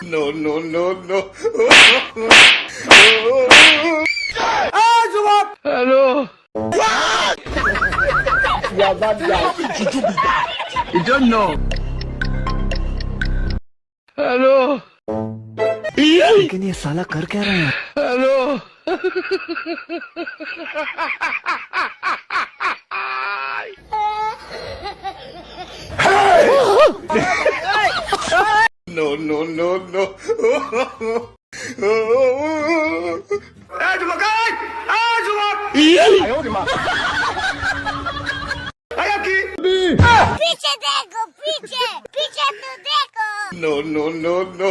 No, no, no, no. Hello. You don't know. Hello. लेकिन ये साला कर क्या रहा है? Hello. No, no, no, no. पीछे देखो, पीछे पीछे तो देखो। No, no, no, no.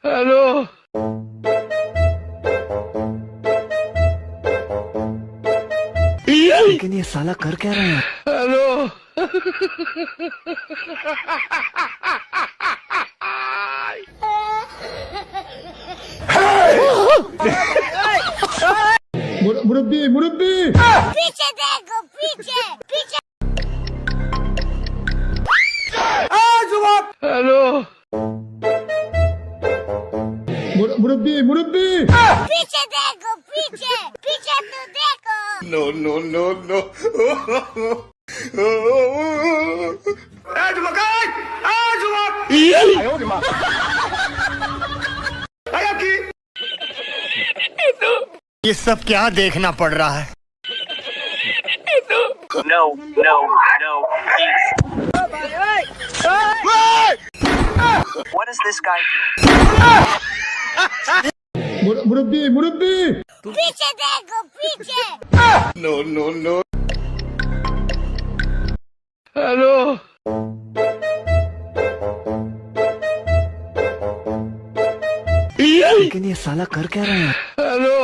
Hello. लेकिन ये साला कर क्या रहा है? Hello. मुरब्बी पीछे देखो, पीछे पीछे। हेलो मुरब्बी पीछे देखो, पीछे पीछे तो देखो। नो नो नो नो ये सब क्या देखना पड़ रहा है? No, no, no, please. What is this guy doing? मुरब्बी पीछे देखो, पीछे। नो नो नो हेलो लेकिन ये साला कर क्या रहा है? Hello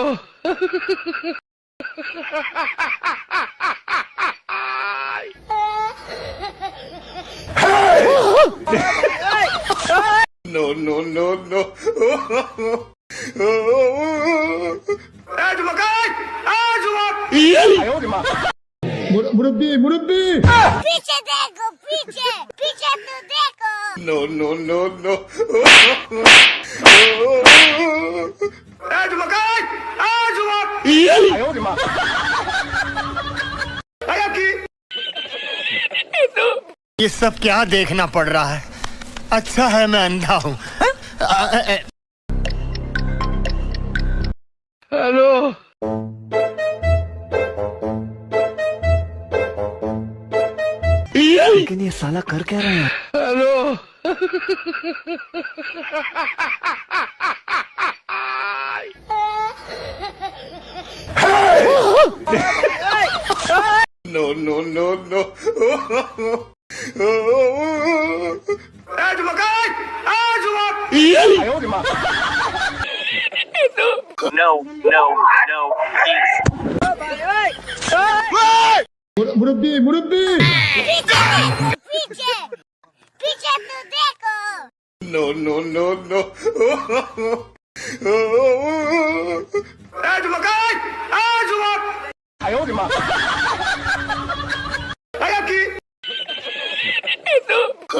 no no no no मुरब्बी पीछे देखो, पीछे पीछे तो देखो। नो नो नो नो ये सब क्या देखना पड़ रहा है? अच्छा है मैं अंधा हूँ। हेलो लेकिन ये साला कर क्या रहा है? Hello no no no no No, no, no, please. मुरब्बी पीछे देखो, पीछे पीछे तो देखो। No no no no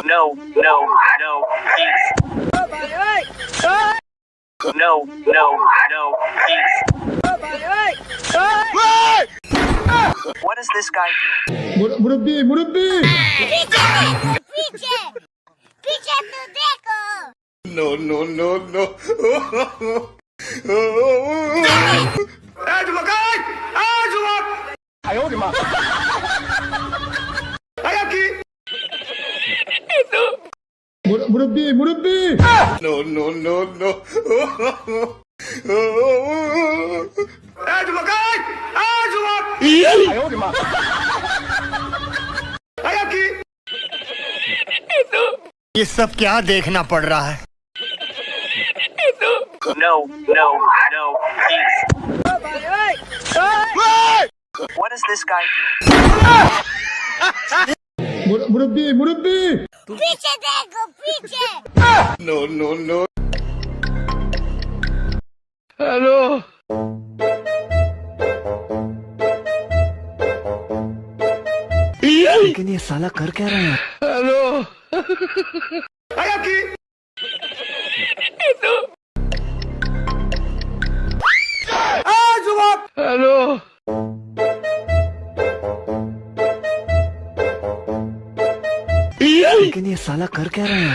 No, no, no, please. No, no, no, please. What is this guy doing? मुरब्बी पीछे देखो, पीछे पीछे तो देखो। नो नो नो नो मुरब्बी नो नो नो नो ये सब क्या देखना पड़ रहा है? No, no, no, please. What is this guy doing? मुरब्बी पीछे देखो, पीछे। नो नो नो लेकिन ये साला कर क्या रहा है? लेकिन ये साला कर क्या रहा है?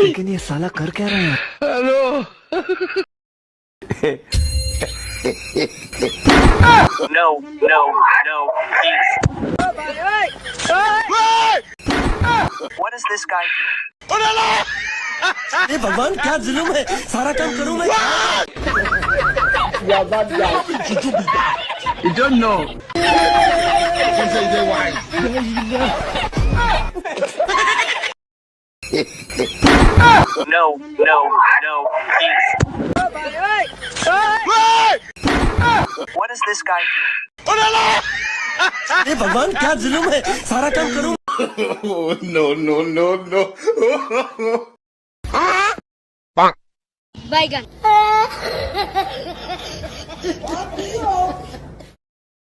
लेकिन ये साला कर क्या रहा है? No, please. What is this guy doing? ये भगवान क्या जुल्म है, सारा काम करूं मैं। You don't know. You say they why. No, please. What is this guy doing? ये भगवान क्या जुल्म है, सारा काम करूं। Oh, no. Bye, gun.